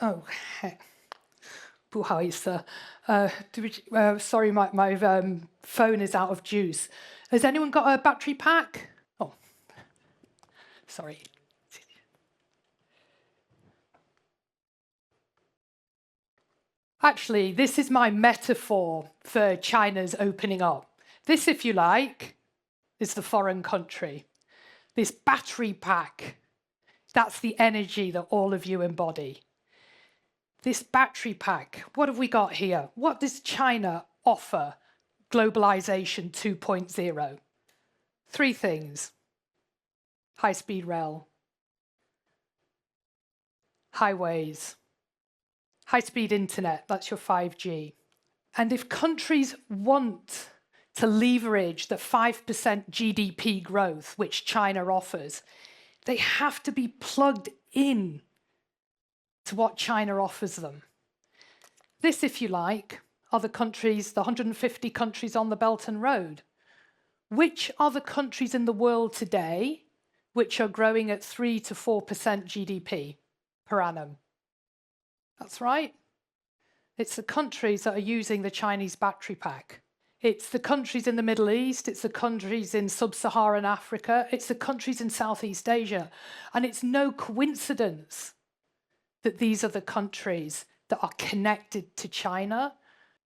Oh, Buhaisa. Sorry, my phone is out of juice. Has anyone got a battery pack? Oh, sorry. Actually, this is my metaphor for China's opening up. This, if you like, is the foreign country. This battery pack, that's the energy that all of you embody. This battery pack, what have we got here? What does China offer globalization 2.0? Three things: high-speed rail, highways, high-speed internet, that's your 5G. And if countries want to leverage the 5% GDP growth which China offers, they have to be plugged in to what China offers them. This, if you like, are the countries, the 150 countries on the Belt and Road. Which are the countries in the world today which are growing at 3 to 4% GDP per annum? That's right. It's the countries that are using the Chinese battery pack. It's the countries in the Middle East, it's the countries in sub-Saharan Africa, it's the countries in Southeast Asia. And it's no coincidence that these are the countries that are connected to China,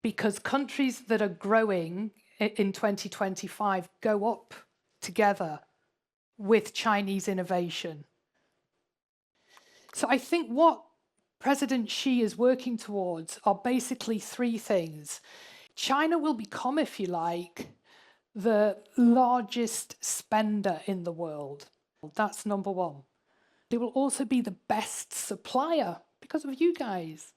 because countries that are growing in 2025 go up together with Chinese innovation. So I think what President Xi is working towards are basically three things. China will become, if you like, the largest spender in the world. That's number one. They will also be the best supplier because of you guys.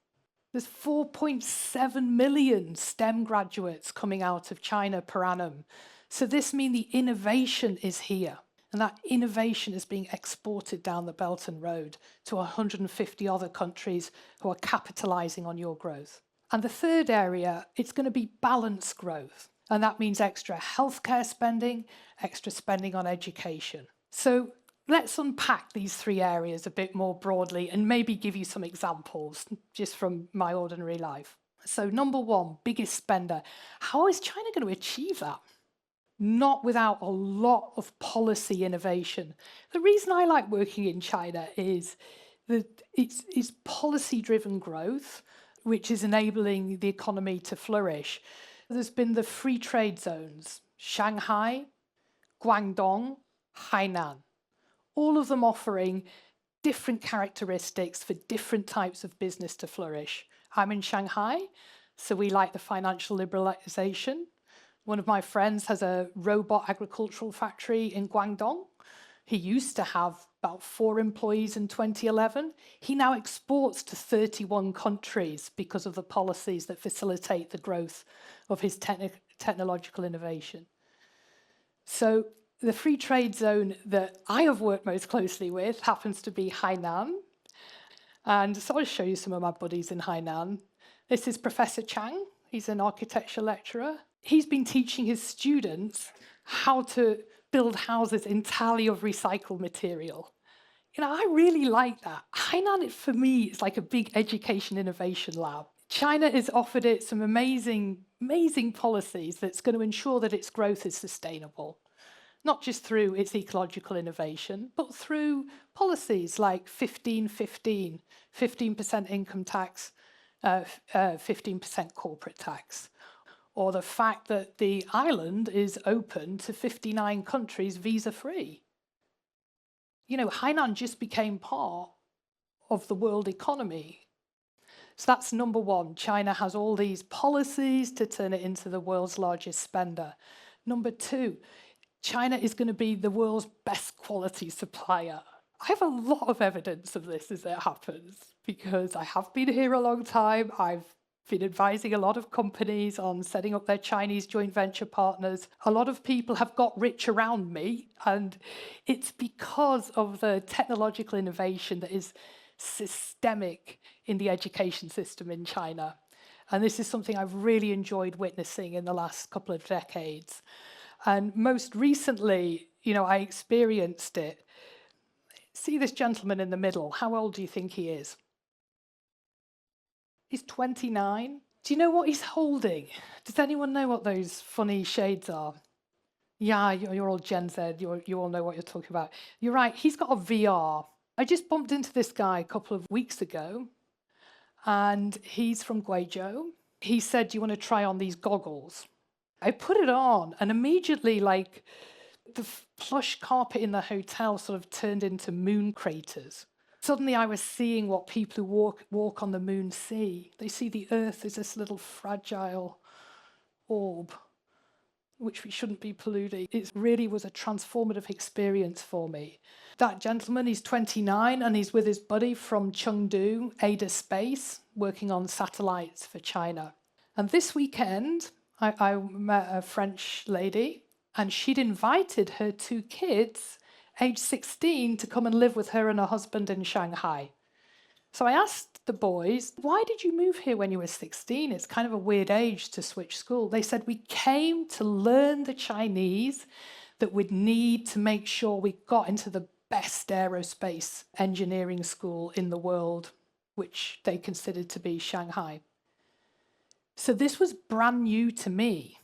There's 4.7 million STEM graduates coming out of China per annum. So this means the innovation is here. And that innovation is being exported down the Belt and Road to 150 other countries who are capitalizing on your growth. And the third area, it's going to be balanced growth. And that means extra healthcare spending, extra spending on education. So let's unpack these three areas a bit more broadly and maybe give you some examples just from my ordinary life. So number one, biggest spender. How is China going to achieve that? Not without a lot of policy innovation. The reason I like working in China is that it's policy-driven growth, which is enabling the economy to flourish. There's been the free trade zones, Shanghai, Guangdong, Hainan, all of them offering different characteristics for different types of business to flourish. I'm in Shanghai, so we like the financial liberalization. One of my friends has a robot agricultural factory in Guangdong. He used to have about 4 employees in 2011. He now exports to 31 countries because of the policies that facilitate the growth of his technological innovation. So the free trade zone that I have worked most closely with happens to be Hainan. And so I'll show you some of my buddies in Hainan. This is Professor Chang. He's an architecture lecturer. He's been teaching his students how to build houses entirely of recycled material. You know, I really like that. Hainan, for me, is like a big education innovation lab. China has offered it some amazing, amazing policies that's going to ensure that its growth is sustainable, not just through its ecological innovation, but through policies like 15-15, 15% income tax, 15% corporate tax, or the fact that the island is open to 59 countries visa-free. You know, Hainan just became part of the world economy. So that's number one. China has all these policies to turn it into the world's largest spender. Number two, China is going to be the world's best quality supplier. I have a lot of evidence of this as it happens, because I have been here a long time. I've been advising a lot of companies on setting up their Chinese joint venture partners. A lot of people have got rich around me, and it's because of the technological innovation that is systemic in the education system in China. And this is something I've really enjoyed witnessing in the last couple of decades. And most recently, you know, I experienced it. See this gentleman in the middle, how old do you think he is? He's 29. Do you know what he's holding? Does anyone know what those funny shades are? Yeah, you're all Gen Z. You all know what you're talking about. You're right. He's got a VR. I just bumped into this guy a couple of weeks ago, and he's from Guizhou. He said, "Do you want to try on these goggles?" I put it on, and immediately, like, the plush carpet in the hotel sort of turned into moon craters. Suddenly I was seeing what people who walk on the moon see. They see the Earth as this little fragile orb, which we shouldn't be polluting. It really was a transformative experience for me. That gentleman, he's 29, and he's with his buddy from Chengdu, Ada Space, working on satellites for China. And this weekend, I met a French lady, and she'd invited her 2 kids, age 16, to come and live with her and her husband in Shanghai. So I asked the boys, "Why did you move here when you were 16? It's kind of a weird age to switch school." They said, "We came to learn the Chinese that we'd need to make sure we got into the best aerospace engineering school in the world," which they considered to be Shanghai. So this was brand new to me.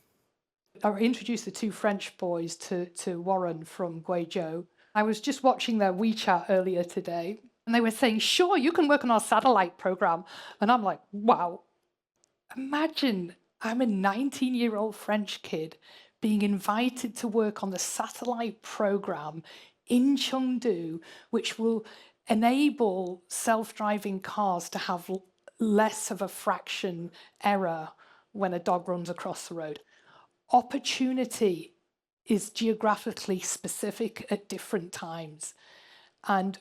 I introduced the 2 French boys to Warren from Guizhou. I was just watching their WeChat earlier today, and they were saying, "Sure, you can work on our satellite program." And I'm like, wow, imagine I'm a 19-year-old French kid being invited to work on the satellite program in Chengdu, which will enable self-driving cars to have less of a fraction error when a dog runs across the road. Opportunity is geographically specific at different times, and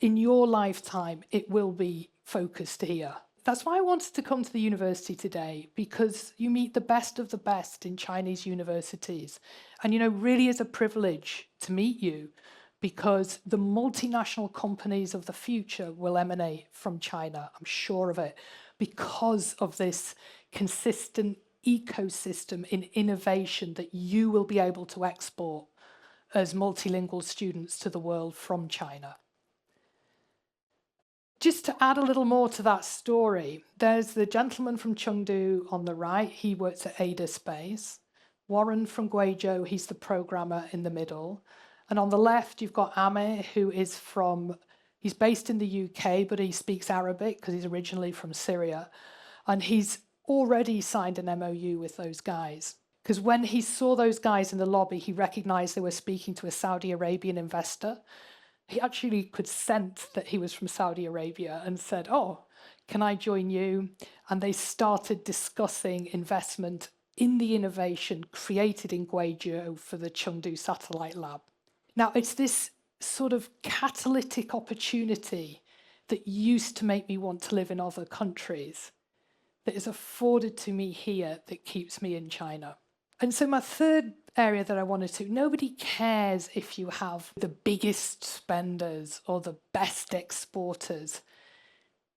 in your lifetime, it will be focused here. That's why I wanted to come to the university today, because you meet the best of the best in Chinese universities. And, really is a privilege to meet you, because the multinational companies of the future will emanate from China. I'm sure of it, because of this consistent ecosystem in innovation that you will be able to export as multilingual students to the world from China. Just to add a little more to that story, there's the gentleman from Chengdu on the right. He works at Ada Space. Warren from Guizhou, he's the programmer in the middle. And on the left, you've got Amir, who is he's based in the UK, but he speaks Arabic because he's originally from Syria. And he's already signed an MOU with those guys, because when he saw those guys in the lobby, he recognized they were speaking to a Saudi Arabian investor. He actually could sense that he was from Saudi Arabia and said, "Oh, can I join you?" And they started discussing investment in the innovation created in Guizhou for the Chengdu Satellite Lab. Now, it's this sort of catalytic opportunity that used to make me want to live in other countries that is afforded to me here that keeps me in China. And so my third area that I wanted to, nobody cares if you have the biggest spenders or the best exporters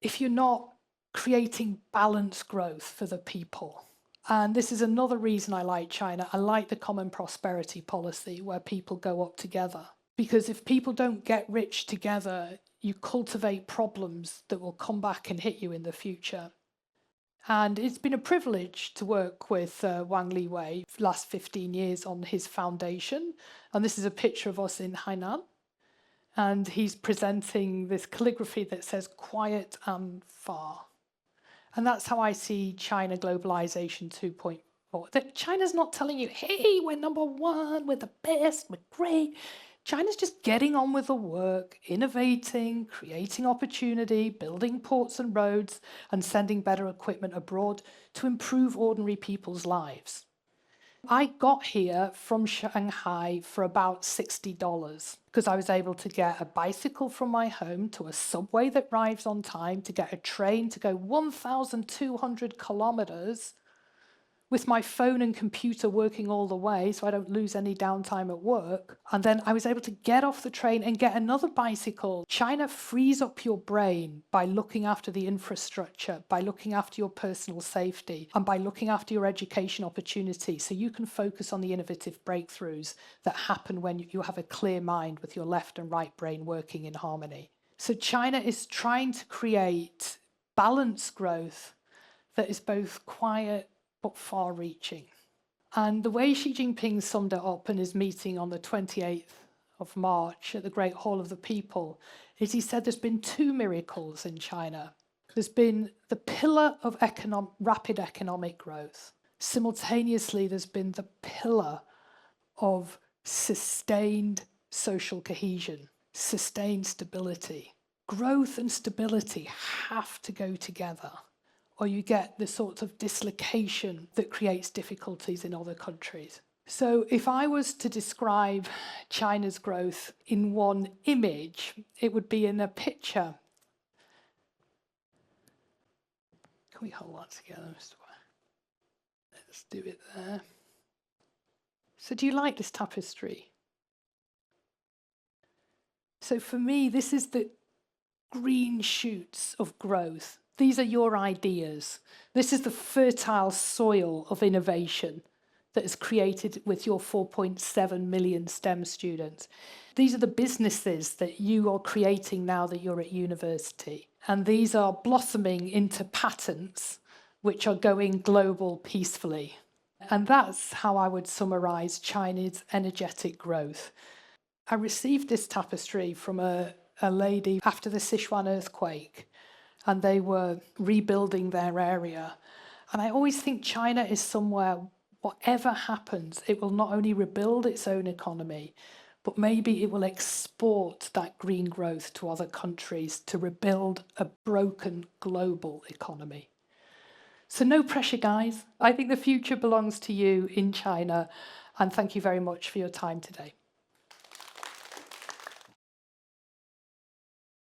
if you're not creating balanced growth for the people. And this is another reason I like China. I like the common prosperity policy where people go up together. Because if people don't get rich together, you cultivate problems that will come back and hit you in the future. And it's been a privilege to work with Wang Liwei for the last 15 years on his foundation. And this is a picture of us in Hainan. And he's presenting this calligraphy that says "quiet and far." And that's how I see China globalization 2.0. That China's not telling you, "Hey, we're number 1, we're the best, we're great." China's just getting on with the work, innovating, creating opportunity, building ports and roads, and sending better equipment abroad to improve ordinary people's lives. I got here from Shanghai for about $60 because I was able to get a bicycle from my home to a subway that arrives on time, to get a train to go 1,200 kilometers with my phone and computer working all the way so I don't lose any downtime at work. And then I was able to get off the train and get another bicycle. China frees up your brain by looking after the infrastructure, by looking after your personal safety, and by looking after your education opportunity, so you can focus on the innovative breakthroughs that happen when you have a clear mind with your left and right brain working in harmony. So China is trying to create balanced growth that is both quiet but far-reaching. And the way Xi Jinping summed it up in his meeting on the 28th of March at the Great Hall of the People is he said there's been two miracles in China. There's been the pillar of rapid economic growth. Simultaneously, there's been the pillar of sustained social cohesion, sustained stability. Growth and stability have to go together, or you get the sort of dislocation that creates difficulties in other countries. So if I was to describe China's growth in one image, it would be in a picture. Can we hold that together, Mr. Ware? Let's do it there. So do you like this tapestry? So for me, this is the green shoots of growth. These are your ideas. This is the fertile soil of innovation that is created with your 4.7 million STEM students. These are the businesses that you are creating now that you're at university. And these are blossoming into patents which are going global peacefully. And that's how I would summarize China's energetic growth. I received this tapestry from a lady after the Sichuan earthquake, and they were rebuilding their area. And I always think China is somewhere, whatever happens, it will not only rebuild its own economy, but maybe it will export that green growth to other countries to rebuild a broken global economy. So no pressure, guys. I think the future belongs to you in China, and thank you very much for your time today.